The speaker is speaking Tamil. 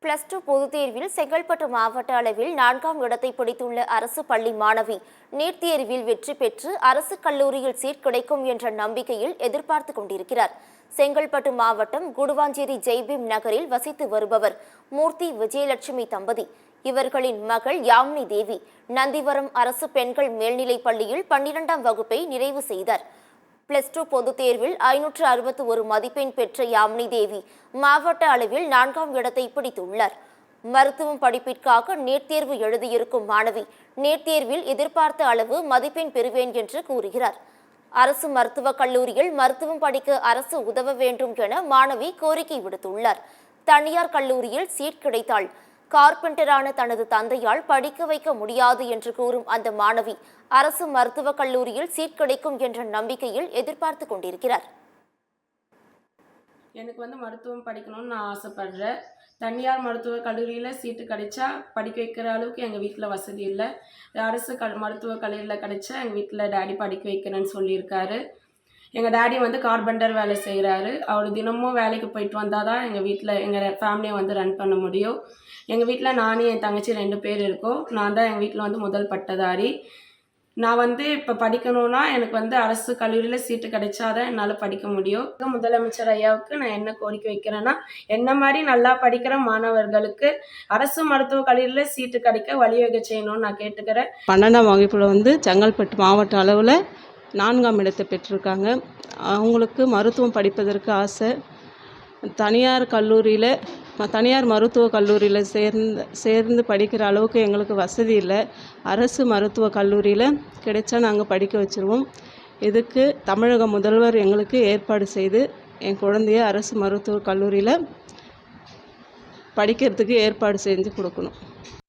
+2 பொதுத் தேர்வில் செங்கல்பட்டு மாவட்ட அளவில் 4ஆம் இடத்தை பிடித்துள்ள அரசு பள்ளி மாணவி நீட் தேர்வில் வெற்றி பெற்று அரசு கல்லூரியில் சீட் கிடைக்கும் என்ற நம்பிக்கையில் எதிர்பார்த்து கொண்டிருக்கிறார். செங்கல்பட்டு மாவட்டம் குடுவாஞ்சேரி ஜெய்பீம் நகரில் வசித்து வருபவர் மூர்த்தி விஜயலட்சுமி தம்பதி. இவர்களின் மகள் யாமினி தேவி நந்திவரம் அரசு பெண்கள் மேல்நிலைப் பள்ளியில் 12ஆம் வகுப்பை நிறைவு செய்தார். +2 பொதுத் தேர்வில் 561 மதிப்பெண் பெற்ற யாமினி தேவி மாவட்ட அளவில் 4ஆம் இடத்தை பிடித்துள்ளார். மருத்துவம் படிப்பிற்காக நீட் தேர்வு எழுதியிருக்கும் மாணவி நீட் தேர்வில் எதிர்பார்த்த அளவு மதிப்பெண் பெறுவேன் என்று கூறுகிறார். அரசு மருத்துவக் கல்லூரியில் மருத்துவம் படிக்க அரசு உதவ வேண்டும் என மாணவி கோரிக்கை விடுத்துள்ளார். தனியார் கல்லூரியில் சீட் கிடைத்தால் கார்பெண்டரான தனது தந்தையால் படிக்க வைக்க முடியாது என்று கூறும் அந்த மாணவி அரசு மருத்துவக் கல்லூரியில் சீட் கிடைக்கும் என்ற நம்பிக்கையில் எதிர்பார்த்து கொண்டிருக்கிறார். எனக்கு மருத்துவம் படிக்கணும்னு நான் ஆசைப்படுறேன். தனியார் மருத்துவக் கல்லூரியில் சீட்டு கிடைச்சா படிக்க வைக்கிற அளவுக்கு எங்கள் வீட்டில் வசதி இல்லை. அரசு மருத்துவக் கல்லூரியில் கிடைச்சா எங்கள் வீட்டில் டேடி படிக்க வைக்கிறேன்னு சொல்லியிருக்காரு. எங்கள் டேடி கார்பெண்டர் வேலை செய்கிறாரு. அவர் தினமும் வேலைக்கு போயிட்டு வந்தால் தான் எங்கள் வீட்டில் எங்கள் ஃபேமிலியை ரன் பண்ண முடியும். எங்கள் வீட்டில் நானும் என் தங்கச்சி 2 பேர் இருக்கோம். நான் தான் எங்கள் வீட்டில் முதல் பட்டதாரி. நான் இப்போ படிக்கணும்னா எனக்கு அரசு கல்லூரியில் சீட்டு கிடைச்சாதான் என்னால் படிக்க முடியும். முதலமைச்சர் ஐயாவுக்கு நான் என்ன கோரிக்கை வைக்கிறேன்னா, என்ன மாதிரி நல்லா படிக்கிற மாணவர்களுக்கு அரசு மருத்துவக் கல்லூரியில் சீட்டு கிடைக்க வழிவகை செய்யணும்னு நான் கேட்டுக்கிறேன். 12ஆம் வகுப்பில் செங்கல்பட்டு மாவட்ட அளவில் 4ஆம் இடத்தை பெற்றிருக்காங்க. அவங்களுக்கு மருத்துவம் படிப்பதற்கு ஆசை. தனியார் மருத்துவக் கல்லூரியில் சேர்ந்து படிக்கிற அளவுக்கு எங்களுக்கு வசதி இல்லை. அரசு மருத்துவக் கல்லூரியில் கிடைச்சா நாங்கள் படிக்க வச்சுருவோம். இதுக்கு தமிழக முதல்வர் எங்களுக்கு ஏற்பாடு செய்து என் குழந்தைய அரசு மருத்துவக் கல்லூரியில் படிக்கிறதுக்கு ஏற்பாடு செஞ்சு கொடுக்கணும்.